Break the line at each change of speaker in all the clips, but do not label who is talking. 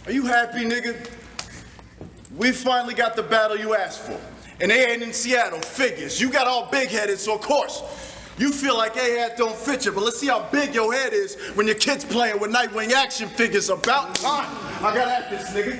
Are you happy, nigga? We finally got the battle you asked for. And they ain't in Seattle, figures. You got all big-headed, so of course, you feel like Ahat don't fit you, but let's see how big your head is when your kid's playing with Nitewing action figures. About time I got at this, nigga.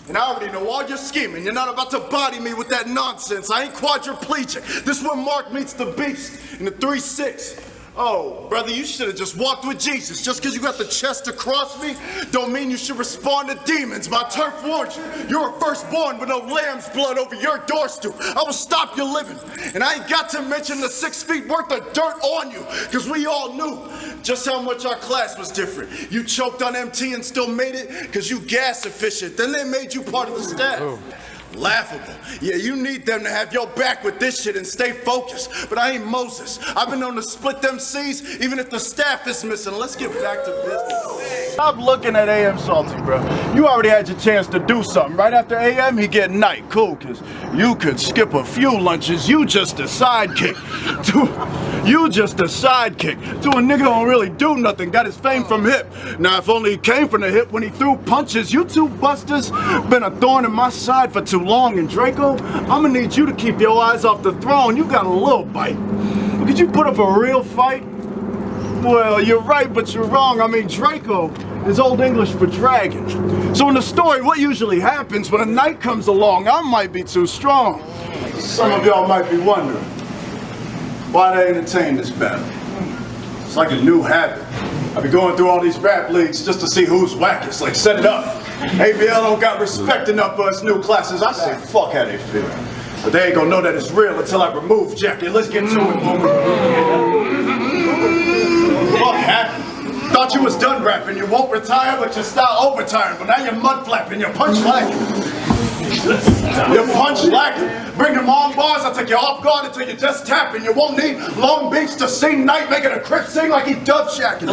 And I already know all your scheming. You're not about to body me with that nonsense. I ain't quadriplegic. This is where Mark meets the beast in the 3-6. Oh, brother, you should have just walked with Jesus. Just because you got the chest to cross me, don't mean you should respond to demons. My turf warned you. You're a firstborn with no lamb's blood over your doorstep. I will stop your living. And I ain't got to mention the 6 feet worth of dirt on you, because we all knew just how much our class was different. You choked on MT and still made it because you gas efficient. Then they made you part of the staff. Oh. Laughable. Yeah, you need them to have your back with this shit and stay focused. But I ain't Moses. I've been known to split them seas even if the staff is missing. Let's get back to business. Stop looking at AM salty, bro. You already had your chance to do something. Right after AM, he get night. Cool, because you could skip a few lunches. You just a sidekick. You just a sidekick. To a nigga don't really do nothing. Got his fame from hip. Now, if only he came from the hip when he threw punches. You two busters been a thorn in my side for too long, and Draco, I'm gonna need you to keep your eyes off the throne. You got a little bite. Could you put up a real fight? Well, you're right, but you're wrong. I mean, Draco is Old English for dragon. So in the story, what usually happens when a knight comes along, I might be too strong. Some of y'all might be wondering why they entertain this battle. It's like a new habit. I be going through all these rap leagues just to see who's wackest. Like, set it up. ABL don't got respect enough for us new classes. I say, fuck how they feel. But they ain't gonna know that it's real until I remove Jackie. Let's get to it, woman. Fuck happened? Thought you was done rapping. You won't retire, but your style overtiring. But now you're mud flapping. You're punch lacking. You're punch lacking. Bring them on bars, I'll take you off guard until you're just tapping. You won't need Long Beach to sing night, making a crip sing like he dub shacking.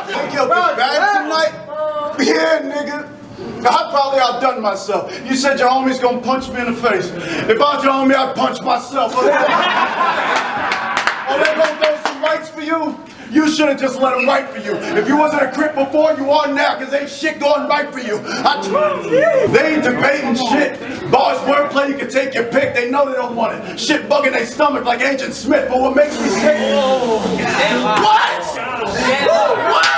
Think he'll be bad tonight? Yeah, nigga. I probably outdone myself. You said your homie's gonna punch me in the face. If I was your homie, I'd punch myself. Oh, they gonna throw some rights for you? You should have just let them write for you. If you wasn't a crip before, you are now, because ain't shit going right for you. They ain't debating shit. Bars, wordplay, you can take your pick. They know they don't want it. Shit bugging their stomach like Agent Smith, but what makes me sick? What? What?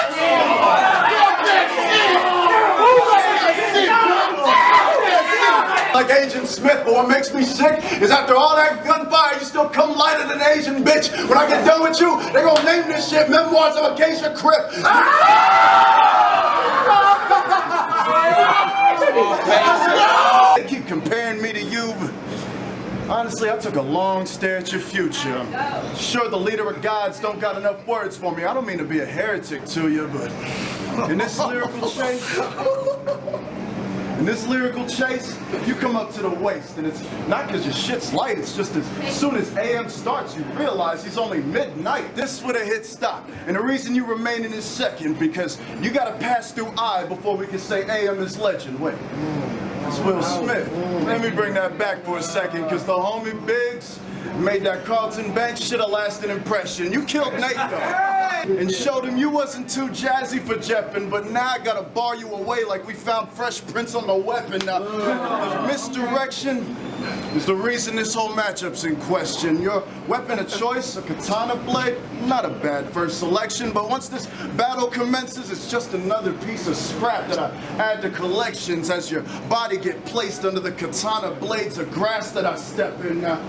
Like Agent Smith, but what makes me sick is after all that gunfire, you still come lighter than an Asian bitch. When I get done with you, they gonna name this shit Memoirs of a Geisha Crip. They keep comparing me to you, but honestly, I took a long stare at your future. I'm sure the leader of gods don't got enough words for me. I don't mean to be a heretic to you, but in this lyrical chase, you come up to the waist, and it's not because your shit's light, it's just as soon as AM starts, you realize he's only midnight. This would have hit stop, and the reason you remain in is second, because you gotta pass through I before we can say AM is legend. Wait, it's Will Smith. Let me bring that back for a second, because the homie Biggs made that Carlton Banks shit a lasting impression. You killed Nate though, and showed him you wasn't too jazzy for Jeffin', but now I gotta bar you away like we found fresh prints on the weapon. Now, the misdirection is the reason this whole matchup's in question. Your weapon of choice, a katana blade, not a bad first selection, but once this battle commences, it's just another piece of scrap that I add to collections as your body get placed under the katana blades of grass that I step in now.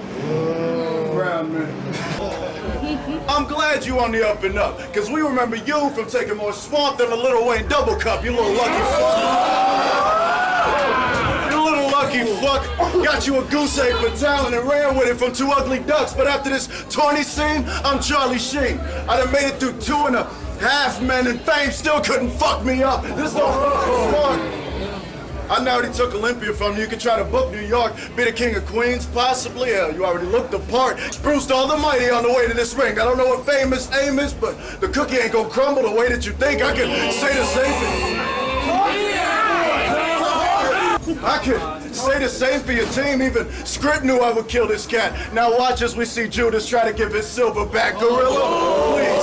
Brown man. I'm glad you on the up and up, because we remember you from taking more swamp than a Lil Wayne double cup, you little lucky fuck. You little lucky fuck. Got you a goose egg for talent and ran with it from 2 ugly ducks, but after this tourney scene, I'm Charlie Sheen. I done made it through 2.5 men and fame still couldn't fuck me up. This don't I know he took Olympia from you. You can try to book New York, be the king of Queens, possibly. Hell, you already looked the part. Bruised all the mighty on the way to this ring. I don't know what famous aim is, but the cookie ain't gonna crumble the way that you think. I can say the same thing. I could say the same for your team. Even Script knew I would kill this cat. Now watch as we see Judas try to give his silver back. Gorilla, please.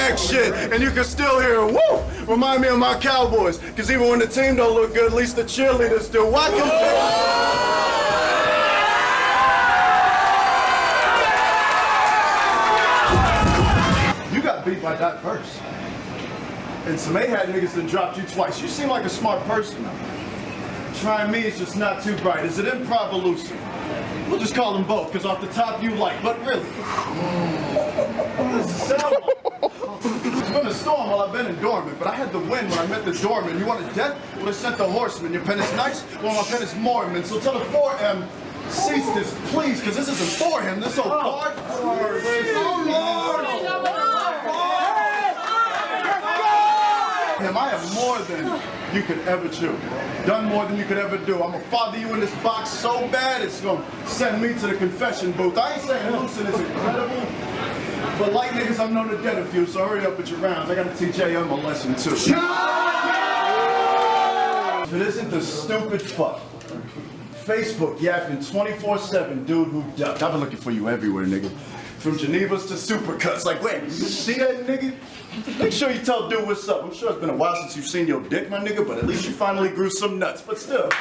flag shit, and you can still hear woo! Remind me of my Cowboys, because even when the team don't look good, at least the cheerleaders do. Why compare? Beat by that verse. And some Ahat niggas done dropped you twice. You seem like a smart person. Trying me is just not too bright. Is it improv or lucid? We'll just call them both, because off the top you like, but really. What does it sound like? It's been a storm while I've been in dormant, but I had the wind when I met the doorman. You wanted death? Would have sent the horseman. Your pen is nice? Well, my pen is Mormon. So tell the 4M, cease this, please, because this isn't for him. This old card. Oh, Lord! I am more than you could ever chew. Done more than you could ever do. I'm gonna father you in this box so bad it's gonna send me to the confession booth. I ain't saying Lucid is incredible, but like niggas, I'm known to dead a few, so hurry up with your rounds. I gotta teach AM a lesson too. If it isn't the stupid fuck. Facebook yapping 24/7, dude who ducked. I've been looking for you everywhere, nigga. From Geneva's to Supercuts. Like, wait, you see that nigga? Make sure you tell dude what's up. I'm sure it's been a while since you've seen your dick, my nigga, but at least you finally grew some nuts. But still,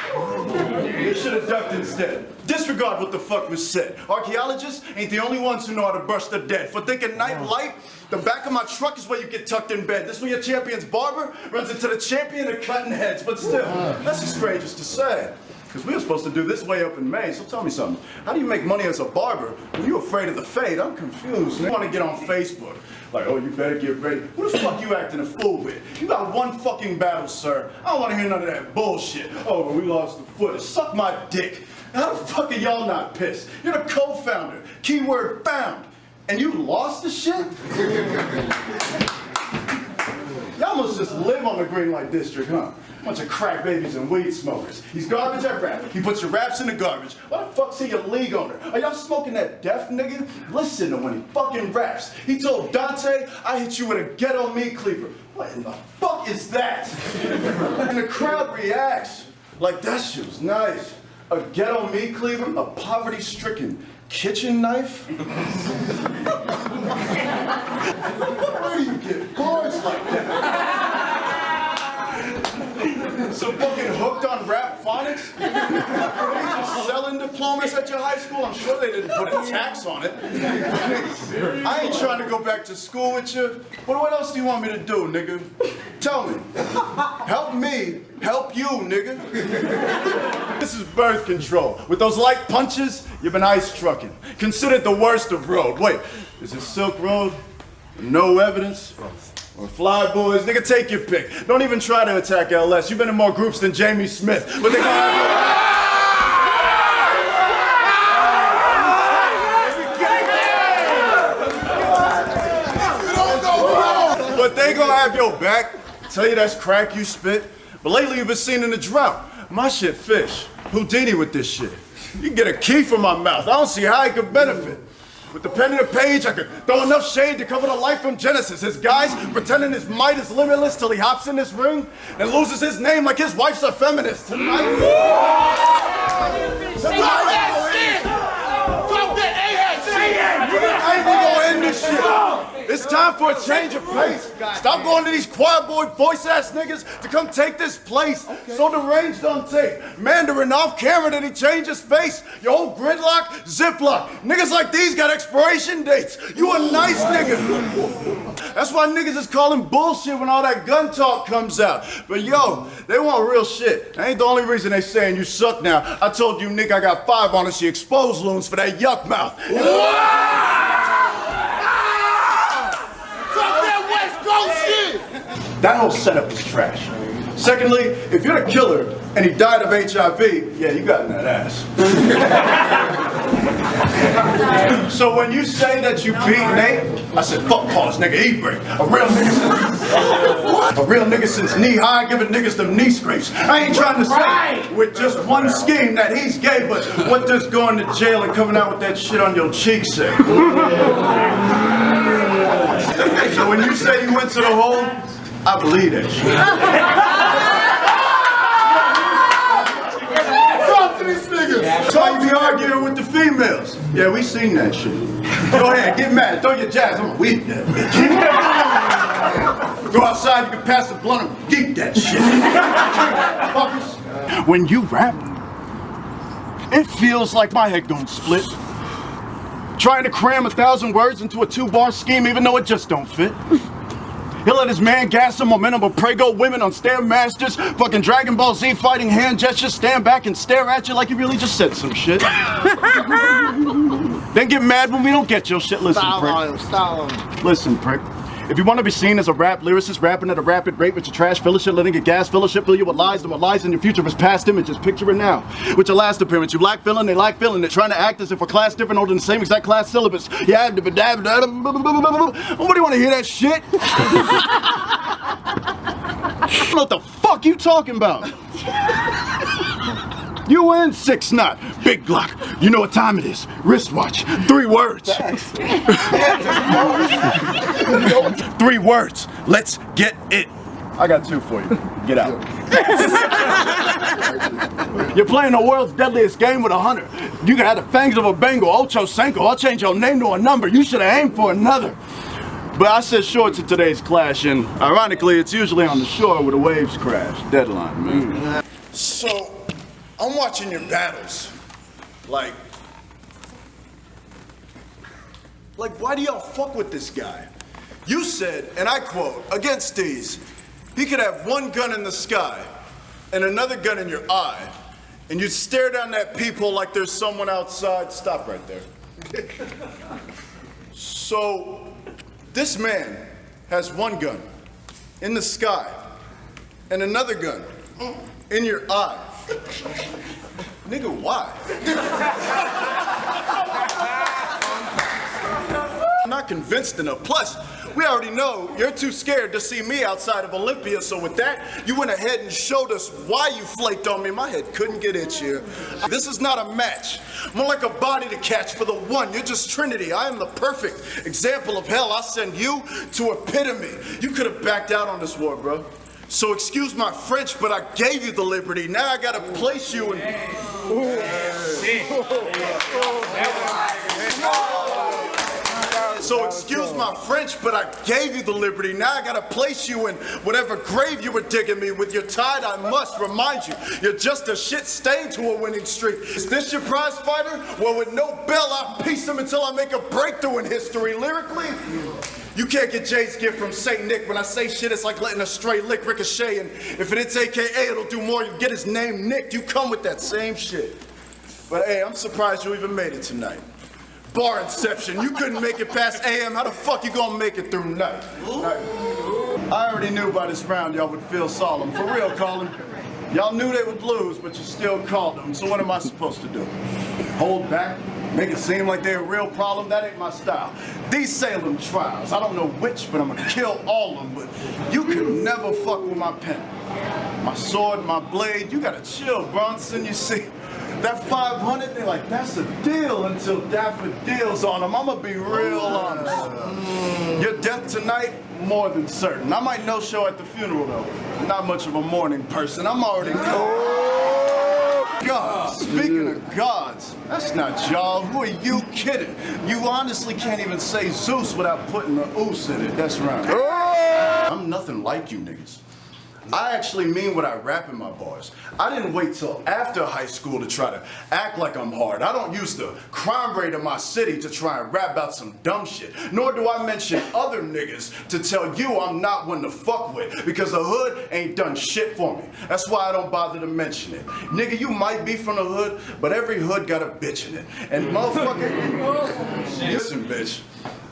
you should have ducked instead. Disregard what the fuck was said. Archaeologists ain't the only ones who know how to brush the dead. For thinking night light, the back of my truck is where you get tucked in bed. This when your champion's barber runs into the champion of cutting heads. But still, that's the strangest to say. Because we were supposed to do this way up in May, so tell me something. How do you make money as a barber when you're afraid of the fade? I'm confused. You want to get on Facebook. Like, oh, you better get ready. Who the fuck you acting a fool with? You got one fucking battle, sir. I don't want to hear none of that bullshit. Oh, we lost the footage. Suck my dick. How the fuck are y'all not pissed? You're the co-founder. Keyword found. And you lost the shit? Y'all must just live on the Green Light District, huh? Bunch of crack babies and weed smokers. He's garbage at rap. He puts your raps in the garbage. Why the fuck's he a league owner? Are y'all smoking that deaf nigga? Listen to when he fucking raps. He told Dante, I hit you with a ghetto meat cleaver. What in the fuck is that? And the crowd reacts like that shit was nice. A ghetto meat cleaver? A poverty-stricken kitchen knife? Where do you get bars like that? So fucking hooked on rap phonics? Were you just selling diplomas at your high school? I'm sure they didn't put a tax on it. I ain't trying to go back to school with you. But what else do you want me to do, nigga? Tell me. Help me. Help you, nigga. This is birth control. With those light punches, you've been ice trucking. Considered the worst of road. Wait, is it Silk Road? No evidence? Or Fly Boys? Nigga, take your pick. Don't even try to attack LS. You've been in more groups than Jamie Smith. But they gonna have your back. Tell you that's crack you spit. But lately you've been seen in the drought. My shit fish. Houdini with this shit. You can get a key from my mouth. I don't see how I could benefit. With the pen and the page, I could throw enough shade to cover the life from Genesis. His guys pretending his might is limitless till he hops in this ring and loses his name like his wife's a feminist. Tonight, I ain't gonna end this shit. It's time for a change of pace. Stop going to these choir boy voice ass niggas to come take this place. So the range don't take. Mandarin off camera that he changed his face. Your whole gridlock, ziplock. Niggas like these got expiration dates. You a nice nigga. That's why niggas is calling bullshit when all that gun talk comes out. But yo, they want real shit. That ain't the only reason they saying you suck now. I told you, Nick, I got 5 on us. She exposed loons for that yuck mouth. That whole setup is trash. Secondly, if you're the killer and he died of HIV, yeah, you got in that ass. So when you say that you beat Nate, I said, fuck pause, nigga, E-break. A real nigga since knee high, giving niggas them knee scrapes. I ain't trying to say with just one scheme that he's gay, but what does going to jail and coming out with that shit on your cheek say? So when you say you went to the hole, I believe that shit. Talk to these niggas. That's why you be arguing with the females. Yeah, we seen that shit. Go ahead, get mad, throw your jazz. I'm gonna weep that bitch. Go outside, you can pass the blunt and geek that shit. When you rap, it feels like my head gonna split. Trying to cram 1,000 words into a 2-bar scheme even though it just don't fit. He'll let his man gas some momentum of Prego women on Stairmasters, fucking Dragon Ball Z fighting hand gestures, stand back and stare at you like you really just said some shit. Then get mad when we don't get your shit. Listen, prick. Listen, prick. If you want to be seen as a rap lyricist rapping at a rapid rate with your trash fellowship, letting your gas fellowship fill you with lies, and what lies in your future is past images. Picture it now. With your last appearance, you lack feeling, they like feeling it, trying to act as if we're class different or in the same exact class syllabus. Yeah, what do you want to hear that shit? What the fuck you talking about? You in 6 knot, big Glock. You know what time it is. Wristwatch. 3 words. 3 words. Let's get it. I got 2 for you. Get out. You're playing the world's deadliest game with 100. You can have the fangs of a Bengal, Ocho Senko. I'll change your name to a number. You should have aimed for another. But I said short to today's clash, and ironically, it's usually on the shore where the waves crash. Deadline, man. So, I'm watching your battles. Like, why do y'all fuck with this guy? You said, and I quote, against these, he could have 1 gun in the sky and another gun in your eye, and you'd stare down that peephole like there's someone outside. Stop right there. So, this man has 1 gun in the sky and another gun in your eye. Nigga, why? I'm not convinced enough. Plus, we already know you're too scared to see me outside of Olympia, so with that, you went ahead and showed us why you flaked on me. My head couldn't get itchier. This is not a match. More like a body to catch for the one. You're just Trinity. I am the perfect example of hell. I send you to epitome. You could have backed out on this war, bro. So excuse my French, but I gave you the liberty. Now I gotta place you in... So excuse my French, but I gave you the liberty. Now I gotta place you in whatever grave you were digging me with your tide. I must remind you, you're just a shit stain to a winning streak. Is this your prize fighter? Well, with no bell, I'll piece him until I make a breakthrough in history. Lyrically, you can't get Jay's gift from Saint Nick. When I say shit, it's like letting a stray lick ricochet, and if it hits AKA, it'll do more. You get his name nicked. You come with that same shit. But hey, I'm surprised you even made it tonight. Bar inception. You couldn't make it past AM. How the fuck you gonna make it through night? I already knew by this round y'all would feel solemn. For real, Colin. Y'all knew they would lose, but you still called them. So what am I supposed to do? Hold back? Make it seem like they're a real problem? That ain't my style. These Salem trials, I don't know which, but I'm gonna kill all of them. But you can never fuck with my pen. My sword, my blade, you gotta chill, Bronson. You see, that 500, they're like, that's a deal until daffodils on them. I'm gonna be real honest. Your death tonight, more than certain. I might no-show at the funeral, though. Not much of a morning person. I'm already God, speaking of gods, that's not y'all. Who are you kidding? You honestly can't even say Zeus without putting the oos in it. That's right. I'm nothing like you niggas. I actually mean what I rap in my bars. I didn't wait till after high school to try to act like I'm hard. I don't use the crime rate of my city to try and rap about some dumb shit. Nor do I mention other niggas to tell you I'm not one to fuck with, because the hood ain't done shit for me. That's why I don't bother to mention it. Nigga, you might be from the hood, but every hood got a bitch in it. And motherfucker, listen bitch,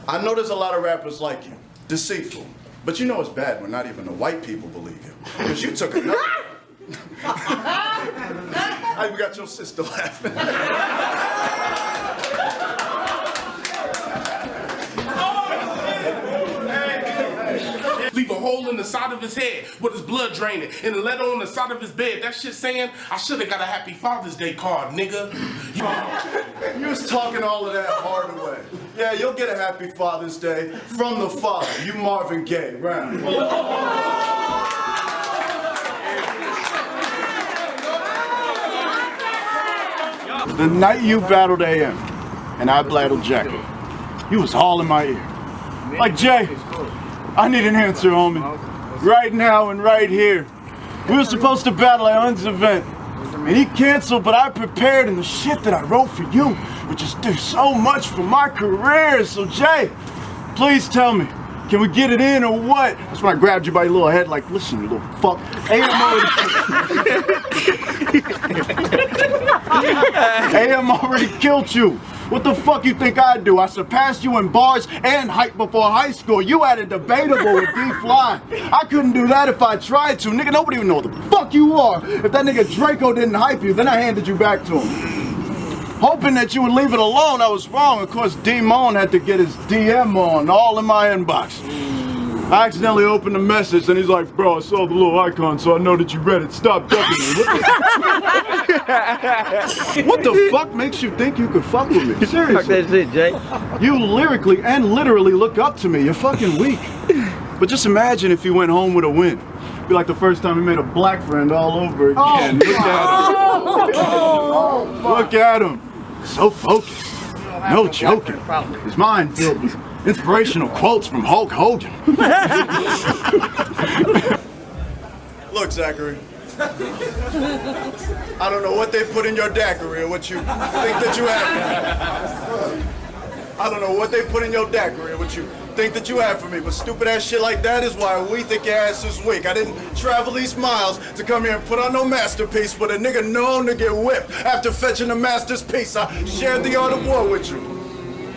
I know there's a lot of rappers like you, deceitful. But you know it's bad when not even the white people believe you. Because you took another. I even got your sister laughing.
Leave a hole in the side of his head with his blood draining and a letter on the side of his bed. That shit saying, I should have got a Happy Father's Day card, nigga.
You was talking all of that hard away. Yeah, you'll get a Happy Father's Day from the father, you Marvin Gaye, right? The night you battled AM and I battled Jackie, You was all in my ear. Like, Jay, I need an answer, homie. Right now and right here. We were supposed to battle at Hunt's event. And he canceled, but I prepared, and the shit that I wrote for you would just do so much for my career. So, Jay, please tell me, can we get it in or what? That's when I grabbed you by your little head like, listen, you little fuck. AM already killed you. What the fuck you think I do? I surpassed you in bars and height before high school. You had it debatable with D-Fly. I couldn't do that if I tried to. Nigga, nobody even know who the fuck you are. If that nigga Draco didn't hype you, then I handed you back to him. Hoping that you would leave it alone, I was wrong. Of course, D-Mon had to get his DM on, all in my inbox. I accidentally opened the message and he's like, bro, I saw the little icon, so I know that you read it. Stop ducking me. What the fuck makes you think you could fuck with me? Seriously.
Fuck that shit, Jay.
You lyrically and literally look up to me. You're fucking weak. But just imagine if you went home with a win. It'd be like the first time you made a black friend all over again. Look at him. Look at him. So focused. No joking. His mind filled with inspirational quotes from Hulk Hogan. Look, Zachary. I don't know what they put in your daiquiri or what you think that you have. I don't know what they put in your daiquiri or what you think that you have for me, but stupid ass shit like that is why we think your ass is weak. I didn't travel these miles to come here and put on no masterpiece, but a nigga known to get whipped after fetching a master's piece. I shared the art of war with you.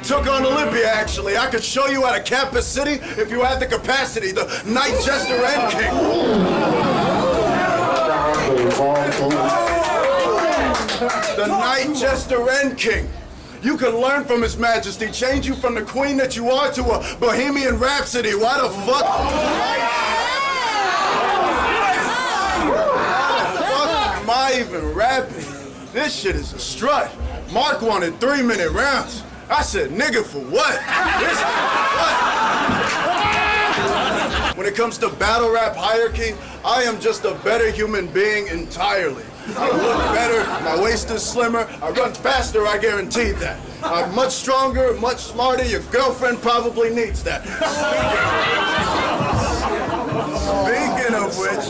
Took on Olympia, actually. I could show you out of Campus City if you had the capacity. The Night Jester and King. The Night Jester and King. You can learn from His Majesty, change you from the queen that you are to a Bohemian Rhapsody. Why the fuck? Why the fuck am I even rapping? This shit is a strut. Mark wanted 3-minute rounds. I said, nigga, for what? This what? When it comes to battle rap hierarchy, I am just a better human being entirely. I look better, my waist is slimmer, I run faster, I guarantee that. I'm much stronger, much smarter, your girlfriend probably needs that. Speaking of which,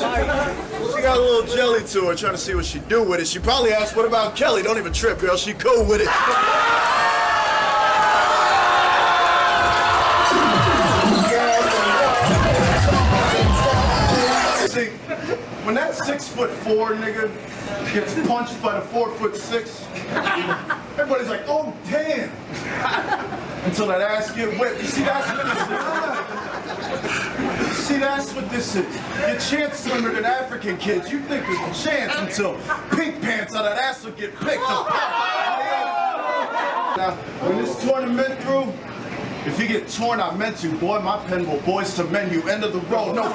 she got a little jelly to her, trying to see what she do with it. She probably asked, what about Kelly? Don't even trip, girl, she cool with it. See, when that 6'4" nigga gets punched by the 4'6", everybody's like, oh damn! Until that ass get whipped. You see, that's what this is. See, that's what this is. Your chance slimmer than African kids. You think there's a chance until pink pants out of that ass will get picked up. Now, when this tournament through, if you get torn, I meant to, boy, my pen will boys to men you. End of the road, no.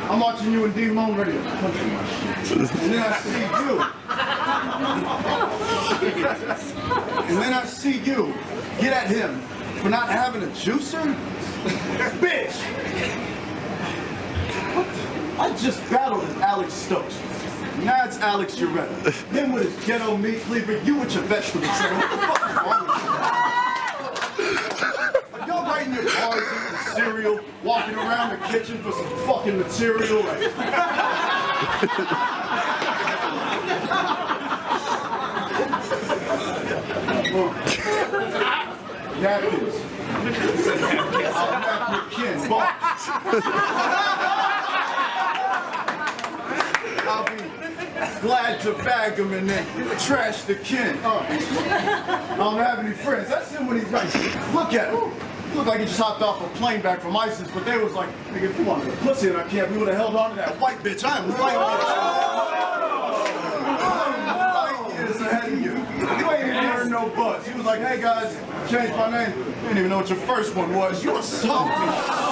I'm watching you and D-Mon ready to punch in my shit. And then I see you. Get at him for not having a juicer? Bitch! I just battled with Alex Stokes. Now it's Alex Uretta. Him with his ghetto meat cleaver, you with your vegetable tray. What the fuck is wrong with you? Are y'all writing your cards, eating cereal, walking around the kitchen for some fucking material? Like... Napkins. I'll nap your kin. I'll be glad to bag him and then trash the kin. I don't have any friends. That's him when he's right. Look at him. He looked like he just hopped off a plane back from ISIS, but they was like, nigga, if you wanted a pussy in our camp, we would have held on to that white bitch. I am light years ahead of you. You ain't even heard no buzz. He was like, hey guys, changed my name. You didn't even know what your first one was. You a softie.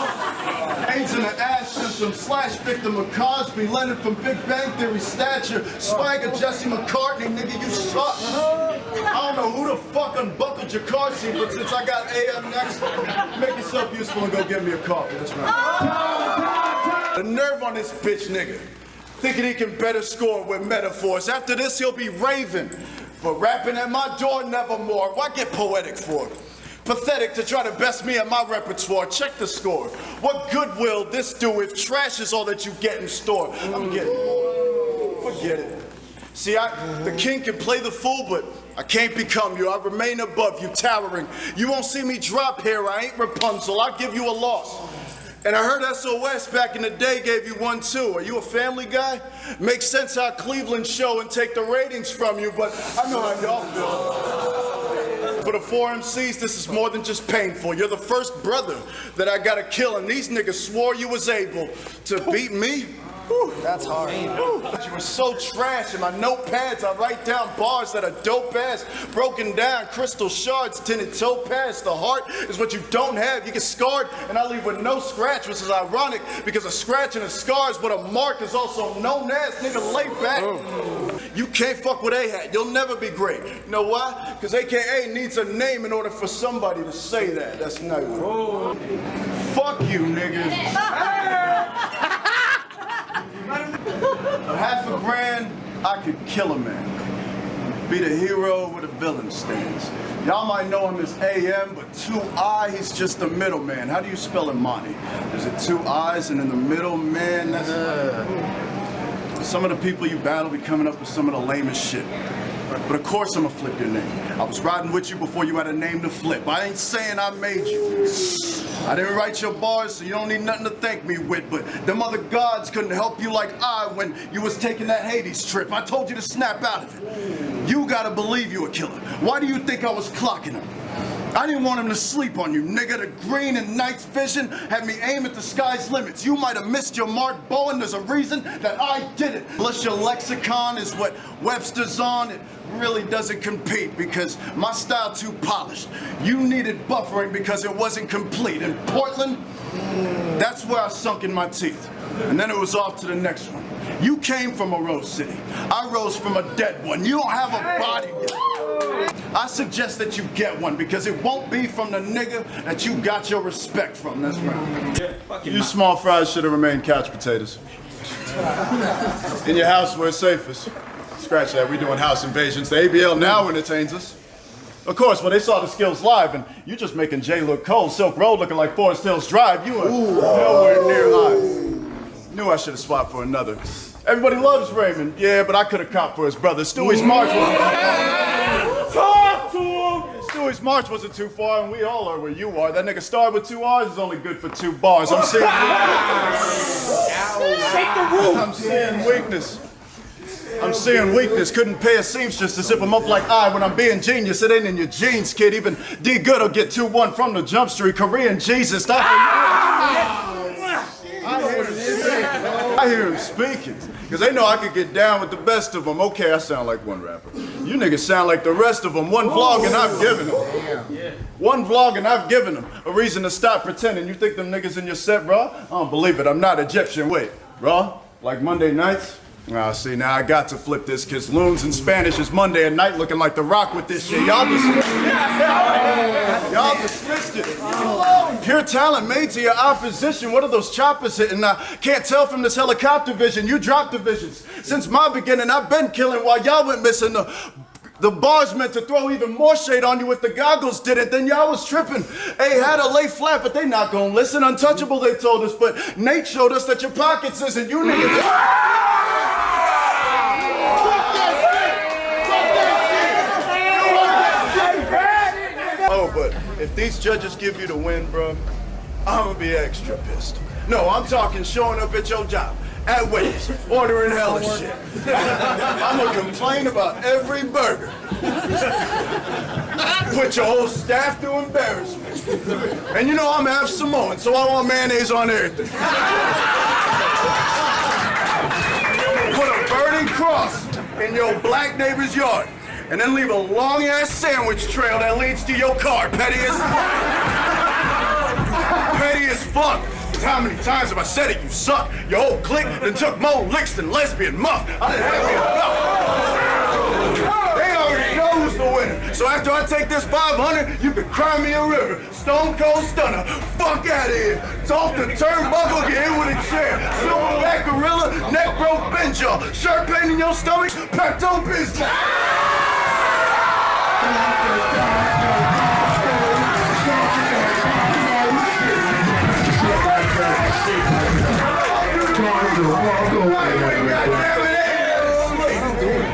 AIDS in the ass symptom, / victim of Cosby, Leonard from Big Bang Theory stature, swagger Jesse McCartney, nigga, you suck. I don't know who the fuck unbuckled your car seat, but since I got AM next, make yourself useful and go get me a coffee. That's right. The nerve on this bitch nigga, thinking he can better score with metaphors. After this, he'll be raving. But rapping at my door, nevermore. Why get poetic for? Pathetic to try to best me at my repertoire. Check the score. What good will this do if trash is all that you get in store? I'm getting bored. Forget it. See, the king can play the fool, but I can't become you. I remain above you, towering. You won't see me drop here. I ain't Rapunzel. I'll give you a loss. And I heard SOS back in the day gave you one too. Are you a Family Guy? Makes sense how Cleveland show and take the ratings from you, but I know how y'all feel. For the 4MCs, this is more than just painful. You're the first brother that I gotta kill, and these niggas swore you was able to beat me. Whew, that's hard. You were so trash. In my notepads, I write down bars that are dope ass, broken down, crystal shards, tinted topaz. The heart is what you don't have. You get scarred, and I leave with no scratch, which is ironic because a scratch and a scar is what a mark is also known as. Nigga, lay back. You can't fuck with Ahat. You'll never be great. You know why? Because AKA needs a name in order for somebody to say that. That's not good. Fuck you, niggas. For $500,000, I could kill a man. Be the hero where the villain stands. Y'all might know him as AM, but 2I, he's just the middleman. How do you spell Imani? Is it 2 I's and in the middle, man? That's some of the people you battle be coming up with some of the lamest shit. But of course I'ma flip your name. I was riding with you before you had a name to flip. I ain't saying I made you. I didn't write your bars, so you don't need nothing to thank me with, but them other gods couldn't help you like I when you was taking that Hades trip. I told you to snap out of it. You gotta believe you a killer. Why do you think I was clocking him? I didn't want him to sleep on you, nigga. The green and night's vision had me aim at the sky's limits. You might have missed your mark, Bowen. There's a reason that I did it. Unless your lexicon is what Webster's on, it really doesn't compete because my style too polished. You needed buffering because it wasn't complete. In Portland, that's where I sunk in my teeth. And then it was off to the next one. You came from a rose city. I rose from a dead one. You don't have a body yet. I suggest that you get one because it won't be from the nigga that you got your respect from. That's right. You small fries should have remained couch potatoes. In your house where it's safest. Scratch that, we doing house invasions. The ABL now entertains us. Of course, when they saw the skills live and you just making Jay look cold, Silk Road looking like Forest Hills Drive, you were nowhere near high. Knew I should have swapped for another. Everybody loves Raymond, yeah, but I could have copped for his brother. Stewie's march was... Talk to him! Stewie's march wasn't too far, and we all are where you are. That nigga starred with 2 R's is only good for 2 bars. I'm seeing I'm seeing weakness. I'm seeing weakness. Couldn't pay a seamstress to zip him up like I when I'm being genius. It ain't in your genes, kid. Even D Good will get 2-1 from the jump street. Korean Jesus. I hear him speaking, because they know I could get down with the best of them. Okay, I sound like one rapper. You niggas sound like the rest of them. One vlog and I've given them. One vlog and I've given them a reason to stop pretending. You think them niggas in your set, bro? I don't believe it. I'm not Egyptian. Wait, bro? Like Monday nights? Ah, see, now I got to flip this, because loons in Spanish is Monday at night looking like The Rock with this shit. Y'all dismissed it. Pure talent made to your opposition. What are those choppers hitting? I can't tell from this helicopter vision. You dropped divisions. Since my beginning, I've been killing while y'all went missing. The bars meant to throw even more shade on you if the goggles didn't, then y'all was tripping. Hey, had to lay flat, but they not gonna listen. Untouchable, they told us, but Nate showed us that your pockets isn't. You niggas... Oh, but if these judges give you the win, bro, I'm gonna be extra pissed. No, I'm talking showing up at your job, at Wendy's, ordering hella shit. I'm gonna complain about every burger. Put your whole staff through embarrassment. And you know I'm half Samoan, so I want mayonnaise on everything. Put a burning cross in your black neighbor's yard. And then leave a long-ass sandwich trail that leads to your car, petty as fuck. Petty as fuck. How many times have I said it, you suck? Your whole clique then took more licks than lesbian muff. I didn't have enough. They already know who's the winner. So after I take this 500, you can cry me a river. Stone Cold Stunner. Fuck out of here. It's off the turnbuckle, get in with a chair. Silverback gorilla, neck broke bench jaw. Shirt pain in your stomach, Pepto Bismol.
walk away.